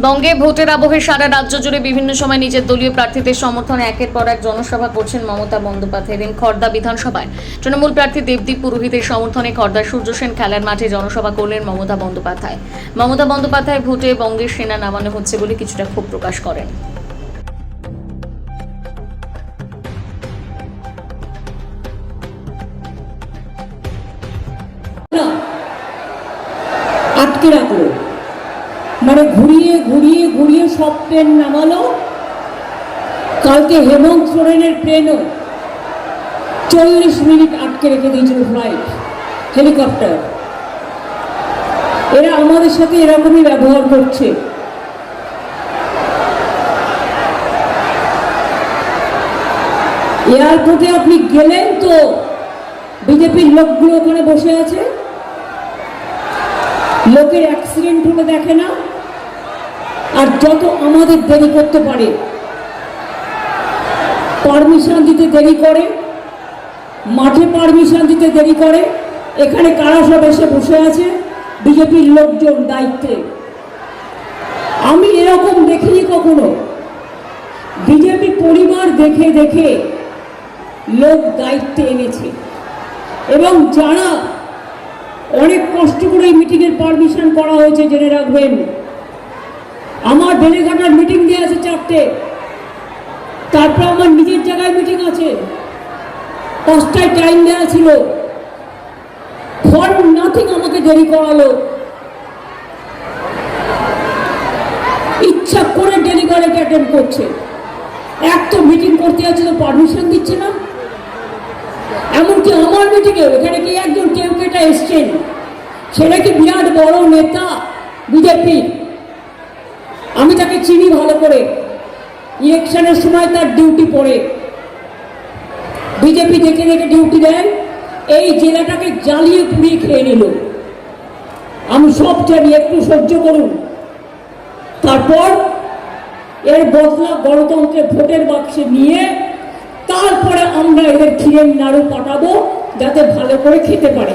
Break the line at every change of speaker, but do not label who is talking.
বঙ্গে ভোটের আবহে সারা রাজ্য জুড়ে বিভিন্ন সময় নিজের দলীয় প্রার্থীদের সমর্থনে একের পর এক জনসভা করছেন মমতা বন্দ্যোপাধ্যায়। এদিন খড়দা বিধানসভায় তৃণমূল প্রার্থী দেবদীপ পুরোহিতের সমর্থনে খড়দা সূর্য সেন খেলার মাঠে জনসভা করলেন মমতা বন্দ্যোপাধ্যায়। মমতা বন্দ্যোপাধ্যায় ভোটে বঙ্গের সেনা নামানো হচ্ছে বলে কিছুটা ক্ষোভ প্রকাশ করেন।
আটকে রাখলো, মানে ঘুরিয়ে ঘুরিয়ে ঘুরিয়ে সব ট্রেন নামালো। কালকে হেমন্ত সোরেনের ট্রেনও 40 মিনিট আটকে রেখে দিয়েছিল, ফ্লাইট, হেলিকপ্টার। এরা আমাদের সাথে এরকমই ব্যবহার করছে। এয়ারপোর্টে আপনি গেলেন তো বিজেপির লোকগুলো ওখানে বসে আছে, লোকের অ্যাক্সিডেন্ট হলে দেখে না, আর যত আমাদের দেরি করতে পারে, পারমিশন দিতে দেরি করে, মাঠে পারমিশন দিতে দেরি করে। এখানে কারা সব এসে বসে আছে? বিজেপির লোকজন দায়িত্বে। আমি এরকম দেখিনি কখনো। বিজেপি পরিবার দেখে দেখে লোক দায়িত্বে এনেছে, এবং যারা অনেক কষ্ট করে এই মিটিংয়ের পারমিশন করা হয়েছে, জেনে রাখবেন, আমার বেলেঘাটার মিটিং দিয়ে আছে 4টে, তারপর আমার নিজের জায়গায় মিটিং আছে, 5টায় টাইম দেওয়া ছিল। ফর নাথিং আমাকে দেরি করালো, ইচ্ছা করে ডেলিভারেট অ্যাটেন্ড করছে। এক তো মিটিং করতে যাচ্ছে তো পারমিশন দিচ্ছে না। এমনকি আমার মিটিংয়ে এখানে কি একজন কেউ কেটা এসছেন, সেটা কি বিরাট বড় নেতা বিজেপি, আমি তাকে চিনি ভালো করে। ইলেকশনের সময় তার ডিউটি পড়ে, বিজেপি দেখে দেখে ডিউটি দেন। এই জেলাটাকে জ্বালিয়ে পুড়িয়ে খেয়ে নিল। আমি সব জানি, একটু সহ্য করুন। তারপর এর বদলা গণতন্ত্রের ভোটের বাক্সে নিয়ে তারপরে আমরা এদের ক্ষীরের নাড়ু পাঠাবো, যাতে ভালো করে খেতে পারে।